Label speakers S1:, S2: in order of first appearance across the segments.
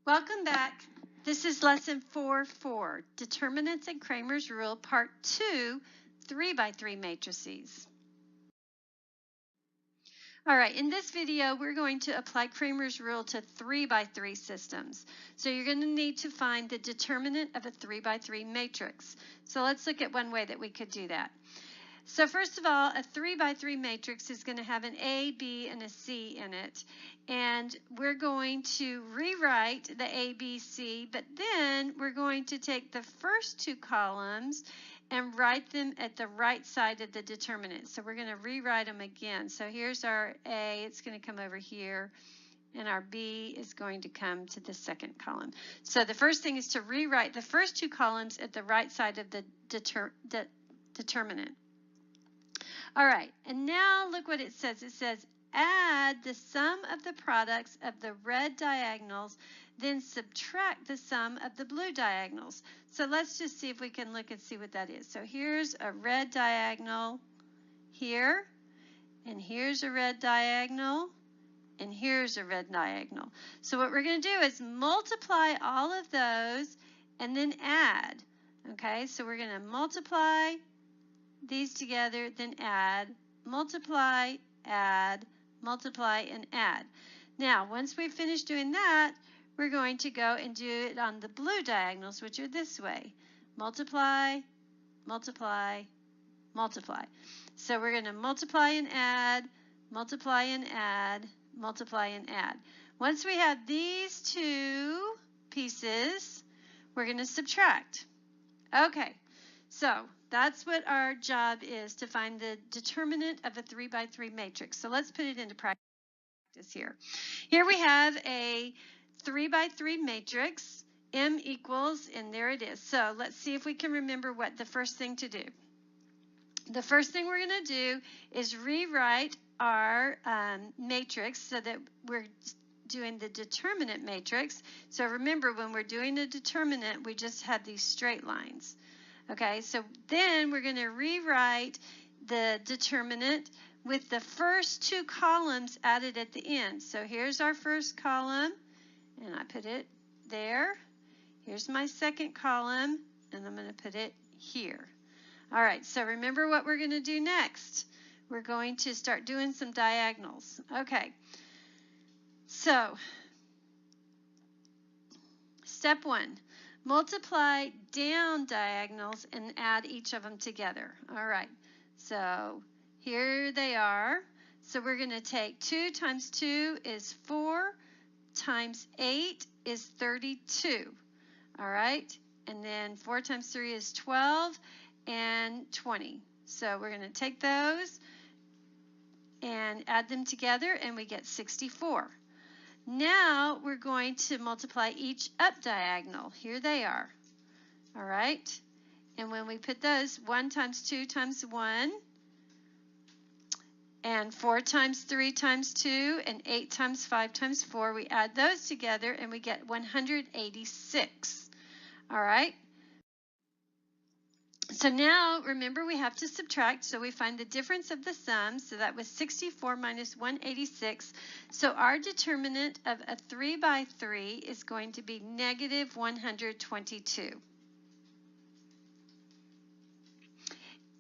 S1: Welcome back. This is lesson 4.4, Determinants and Cramer's Rule, part 2, 3x3 matrices. All right, in this video, we're going to apply Cramer's rule to 3x3 systems. So you're going to need to find the determinant of a 3x3 matrix. So let's look at one way that we could do that. So first of all, a 3x3 matrix is going to have an A, B, and a C in it. And we're going to rewrite the A, B, C, but then we're going to take the first two columns and write them at the right side of the determinant. So we're going to rewrite them again. So here's our A, it's going to come over here, and our B is going to come to the second column. So the first thing is to rewrite the first two columns at the right side of the determinant. All right, and now look what it says. It says, add the sum of the products of the red diagonals, then subtract the sum of the blue diagonals. So let's just see if we can look and see what that is. So here's a red diagonal here, and here's a red diagonal, and here's a red diagonal. So what we're going to do is multiply all of those and then add. Okay, so we're going to multiply these together, then add, multiply, add, multiply, and add. Now, once we finish doing that, we're going to go and do it on the blue diagonals, which are this way. Multiply, multiply, multiply. So we're going to multiply and add, multiply and add, multiply and add. Once we have these two pieces, we're going to subtract. Okay, so that's what our job is, to find the determinant of a 3x3 matrix. So let's put it into practice here. Here we have a 3x3 matrix, M equals, and there it is. So let's see if we can remember what the first thing to do. The first thing we're going to do is rewrite our matrix so that we're doing the determinant matrix. So remember, when we're doing a determinant, we just have these straight lines. Okay, so then we're going to rewrite the determinant with the first two columns added at the end. So here's our first column, and I put it there. Here's my second column, and I'm going to put it here. All right, so remember what we're going to do next. We're going to start doing some diagonals. Okay, so step one. Multiply down diagonals and add each of them together. All right, so here they are. So we're going to take 2 times 2 is 4, times 8 is 32. All right, and then 4 times 3 is 12 and 20. So we're going to take those and add them together, and we get 64. Now we're going to multiply each up diagonal. Here they are. All right. And when we put those, 1 times 2 times 1, and 4 times 3 times 2, and 8 times 5 times 4, we add those together and we get 186. All right. So now, remember, we have to subtract, so we find the difference of the sums. So that was 64 minus 186. So our determinant of a 3x3 is going to be negative 122.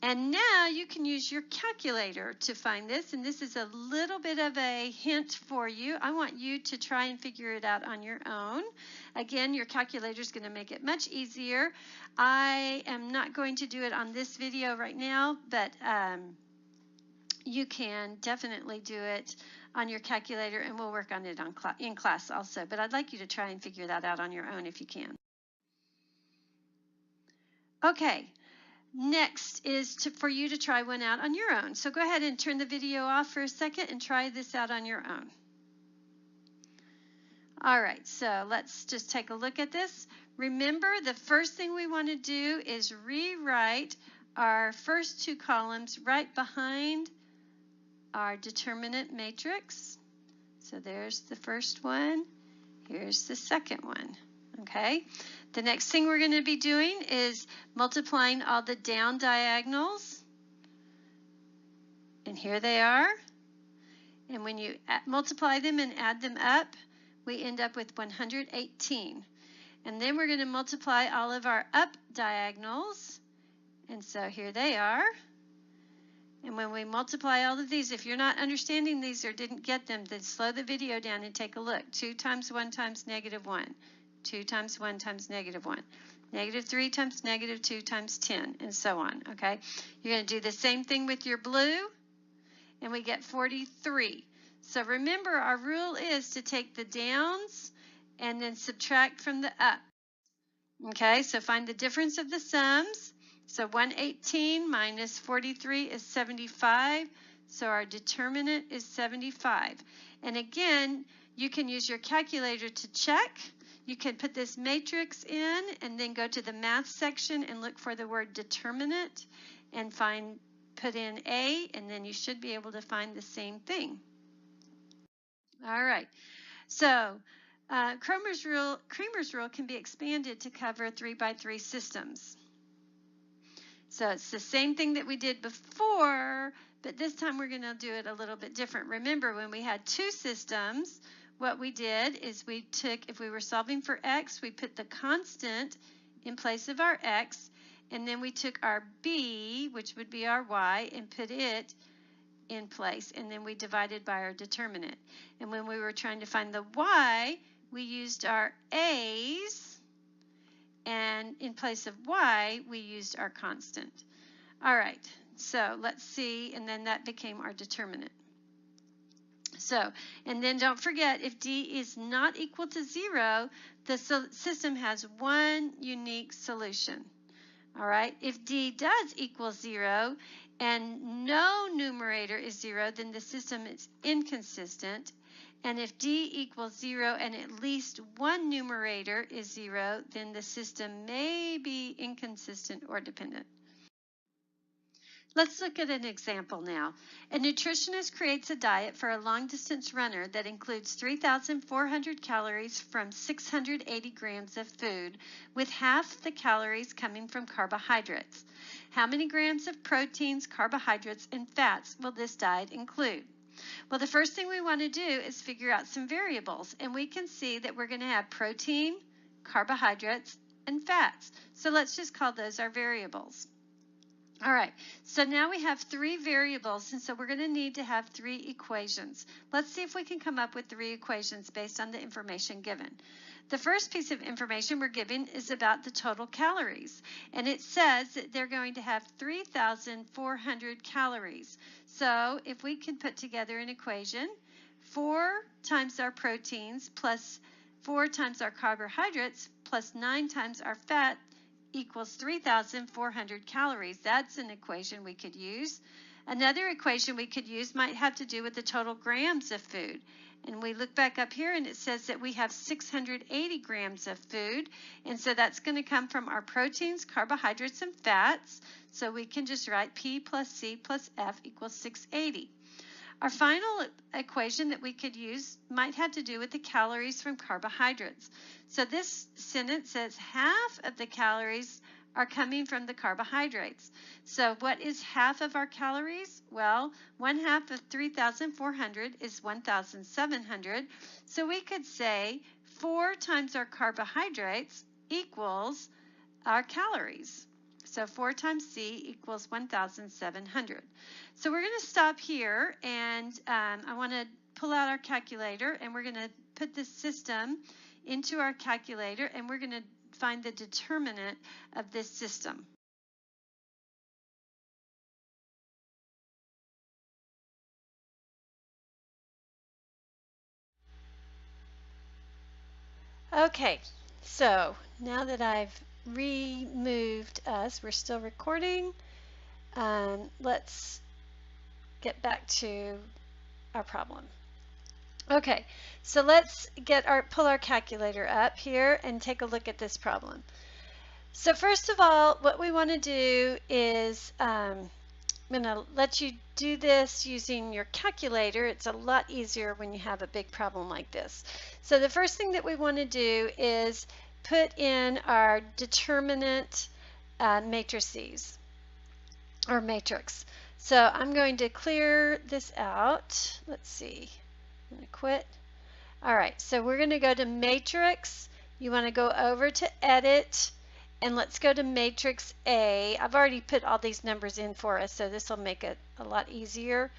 S1: And now you can use your calculator to find this, and this is a little bit of a hint for you. I want you to try and figure it out on your own. Again, your calculator is going to make it much easier. I am not going to do it on this video right now, but you can definitely do it on your calculator, and we'll work on it in class also. But I'd like you to try and figure that out on your own if you can. Okay. Next is for you to try one out on your own. So go ahead and turn the video off for a second and try this out on your own. All right, so let's just take a look at this. Remember, the first thing we want to do is rewrite our first two columns right behind our determinant matrix. So there's the first one. Here's the second one. Okay. The next thing we're going to be doing is multiplying all the down diagonals. And here they are. And when you multiply them and add them up, we end up with 118. And then we're going to multiply all of our up diagonals. And so here they are. And when we multiply all of these, if you're not understanding these or didn't get them, then slow the video down and take a look. 2 times 1 times -1. 2 times 1 times -1. -3 times -2 times 10, and so on, okay? You're going to do the same thing with your blue, and we get 43. So remember, our rule is to take the downs and then subtract from the up. Okay, so find the difference of the sums. So 118 minus 43 is 75. So our determinant is 75. And again, you can use your calculator to check. You can put this matrix in and then go to the math section and look for the word determinant and put in A, and then you should be able to find the same thing. All right. So Cramer's rule can be expanded to cover 3x3 systems. So it's the same thing that we did before, but this time we're going to do it a little bit different. Remember, when we had 2 systems, what we did is we took, if we were solving for x, we put the constant in place of our x, and then we took our b, which would be our y, and put it in place, and then we divided by our determinant. And when we were trying to find the y, we used our a's, and in place of y, we used our constant. All right, so let's see, and then that became our determinant. So, and then don't forget, if d is not equal to 0, the system has one unique solution. All right, if d does equal 0 and no numerator is 0, then the system is inconsistent. And if d equals 0 and at least one numerator is 0, then the system may be inconsistent or dependent. Let's look at an example now. A nutritionist creates a diet for a long-distance runner that includes 3,400 calories from 680 grams of food, with half the calories coming from carbohydrates. How many grams of proteins, carbohydrates, and fats will this diet include? Well, the first thing we want to do is figure out some variables, and we can see that we're going to have protein, carbohydrates, and fats. So let's just call those our variables. All right, so now we have 3 variables, and so we're going to need to have 3 equations. Let's see if we can come up with 3 equations based on the information given. The first piece of information we're given is about the total calories, and it says that they're going to have 3,400 calories. So if we can put together an equation, 4 times our proteins plus 4 times our carbohydrates plus 9 times our fat equals 3,400 calories. That's an equation we could use. Another equation we could use might have to do with the total grams of food. And we look back up here and it says that we have 680 grams of food. And so that's going to come from our proteins, carbohydrates, and fats. So we can just write P plus C plus F equals 680. Our final equation that we could use might have to do with the calories from carbohydrates. So this sentence says half of the calories are coming from the carbohydrates. So what is half of our calories? Well, 1/2 of 3,400 is 1,700. So we could say 4 times our carbohydrates equals our calories. So 4 times C equals 1,700. So we're going to stop here, and I want to pull out our calculator, and we're going to put this system into our calculator, and we're going to find the determinant of this system. Okay, so now that I've removed us, we're still recording. Let's get back to our problem. Okay, so let's pull our calculator up here and take a look at this problem. So first of all, what we want to do is I'm going to let you do this using your calculator. It's a lot easier when you have a big problem like this. So the first thing that we want to do is put in our determinant matrices, or matrix. So I'm going to clear this out. Let's see. I'm going to quit. All right, so we're going to go to matrix. You want to go over to edit, and let's go to matrix A. I've already put all these numbers in for us, so this will make it a lot easier.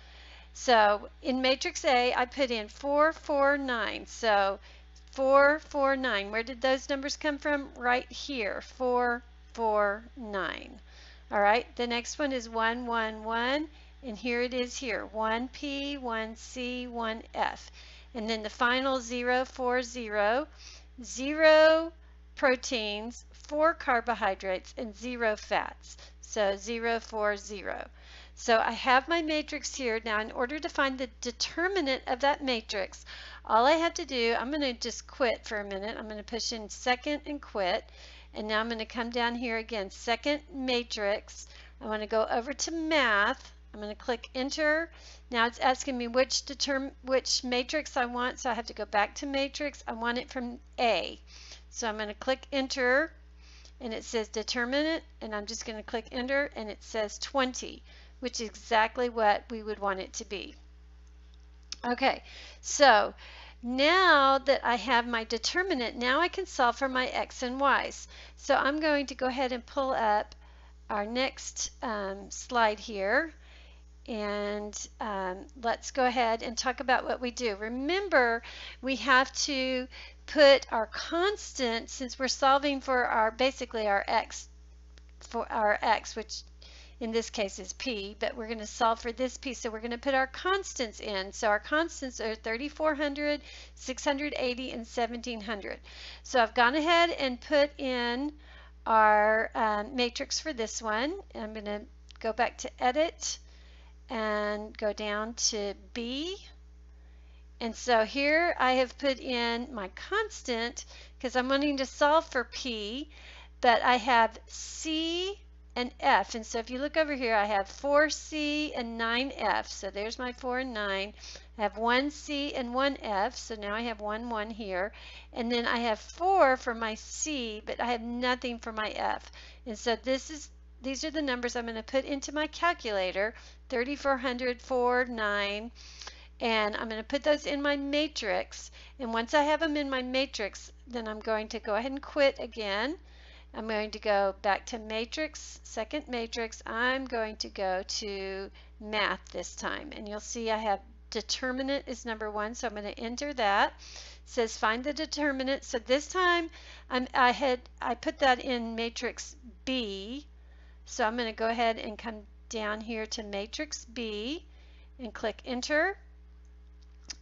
S1: So in matrix A, I put in 449. So 449. Where did those numbers come from? Right here, 449. All right, the next one is 111, and here it is here, 1P, 1C, 1F. And then the final 040, 0 proteins, 4 carbohydrates, and 0 fats. So 040. So I have my matrix here. Now in order to find the determinant of that matrix, all I have to do, I'm going to just quit for a minute. I'm going to push in second and quit. And now I'm going to come down here again, second matrix. I want to go over to math. I'm going to click enter. Now it's asking me which matrix I want, so I have to go back to matrix. I want it from A. So I'm going to click enter, and it says determinant, and I'm just going to click enter, and it says 20, which is exactly what we would want it to be. Okay, so now that I have my determinant, now I can solve for my x and y's. So I'm going to go ahead and pull up our next slide here, and let's go ahead and talk about what we do. Remember, we have to put our constant, since we're solving for our basically our x, which in this case is P, but we're going to solve for this P, so we're going to put our constants in. So our constants are 3,400, 680, and 1,700. So I've gone ahead and put in our matrix for this one. I'm going to go back to edit and go down to B. And so here I have put in my constant because I'm wanting to solve for P, but I have C and F. And so if you look over here, I have 4C and 9F. So there's my 4 and 9. I have 1C and 1F. So now I have 1, 1 here. And then I have 4 for my C, but I have nothing for my F. And so these are the numbers I'm going to put into my calculator, 3,400, 4, 9. And I'm going to put those in my matrix. And once I have them in my matrix, then I'm going to go ahead and quit again. I'm going to go back to matrix, second matrix. I'm going to go to math this time. And you'll see I have determinant is number 1, so I'm going to enter that. It says find the determinant. So this time I put that in matrix B. So I'm going to go ahead and come down here to matrix B and click enter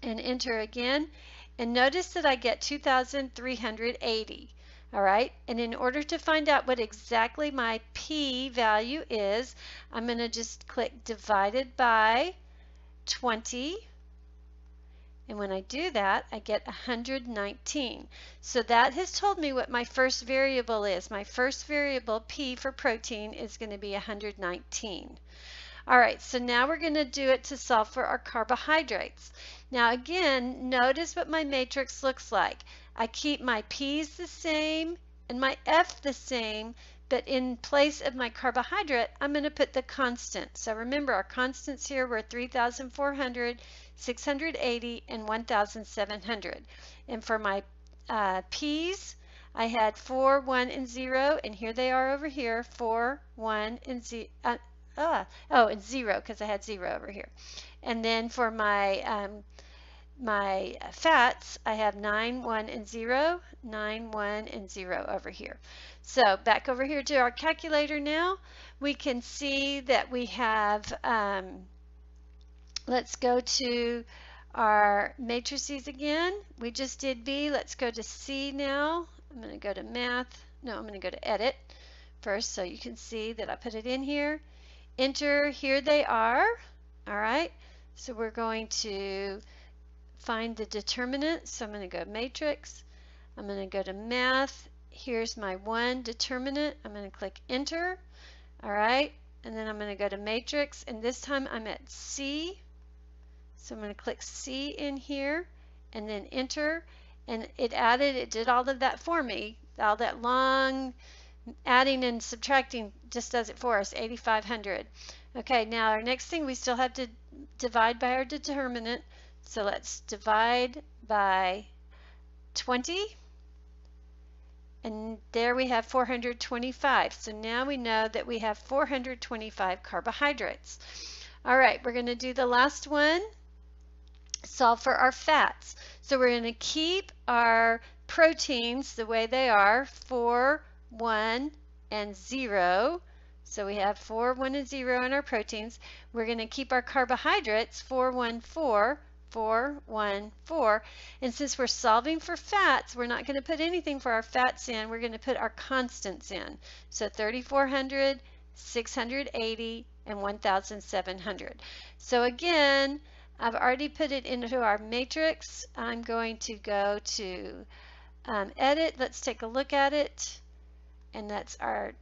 S1: and enter again. And notice that I get 2,380. All right, and in order to find out what exactly my P value is, I'm going to just click divided by 20. And when I do that, I get 119. So that has told me what my first variable is. My first variable, P for protein, is going to be 119. All right, so now we're going to do it to solve for our carbohydrates. Now again, notice what my matrix looks like. I keep my P's the same and my F the same, but in place of my carbohydrate, I'm going to put the constant. So remember, our constants here were 3,400, 680, and 1,700. And for my P's, I had 4, 1, and 0, and here they are over here, 4, 1, and 0. And 0, because I had 0 over here. And then for my my fats, I have 9, 1, and 0, 9, 1, and 0 over here. So back over here to our calculator now, we can see that we have, let's go to our matrices again. We just did B. Let's go to C now. I'm going to go to math. No, I'm going to go to edit first so you can see that I put it in here. Enter, here they are. All right, so we're going to find the determinant. So I'm going to go matrix. I'm going to go to math. Here's my 1 determinant. I'm going to click enter. All right, and then I'm going to go to matrix, and this time I'm at C. So I'm going to click C in here and then enter, and it did all of that for me. All that long adding and subtracting just does it for us, 8,500. Okay, now our next thing, we still have to divide by our determinant. So let's divide by 20. And there we have 425. So now we know that we have 425 carbohydrates. All right, we're going to do the last one. Solve for our fats. So we're going to keep our proteins the way they are, 4, 1, and 0. So we have 4, 1, and 0 in our proteins. We're going to keep our carbohydrates, 4, 1, 4, 4, 1, 4. And since we're solving for fats, we're not going to put anything for our fats in. We're going to put our constants in. So 3,400, 680, and 1,700. So again, I've already put it into our matrix. I'm going to go to edit. Let's take a look at it. And that's our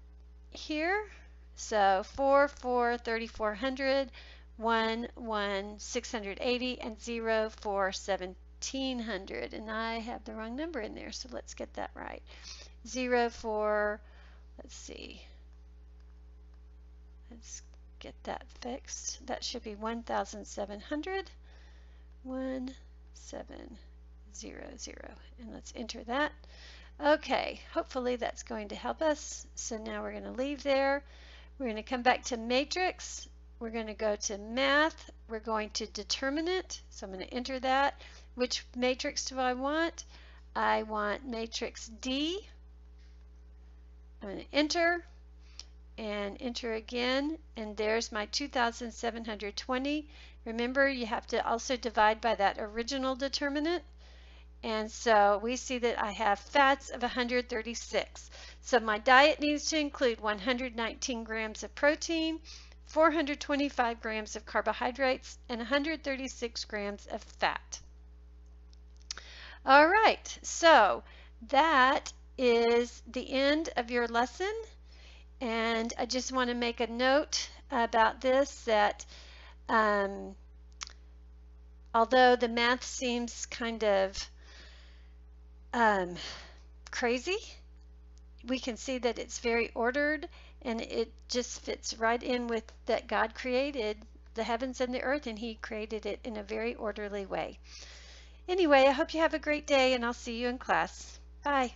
S1: here. So 4, 4, 3,400, 1, 1, 680, and 0, 4, 1,700. And I have the wrong number in there, so let's get that right. 0, 4, let's see. Let's get that fixed. That should be 1,700, 1,700, and let's enter that. Okay, hopefully that's going to help us. So now we're going to leave there. We're going to come back to matrix. We're going to go to math. We're going to determinant. So I'm going to enter that. Which matrix do I want? I want matrix D. I'm going to enter and enter again, and there's my 2,720. Remember, you have to also divide by that original determinant. And so we see that I have fats of 136. So my diet needs to include 119 grams of protein, 425 grams of carbohydrates, and 136 grams of fat. All right, so that is the end of your lesson. And I just want to make a note about this, that although the math seems kind of crazy, we can see that it's very ordered, and it just fits right in with that God created the heavens and the earth, and He created it in a very orderly way. Anyway, I hope you have a great day, and I'll see you in class. Bye.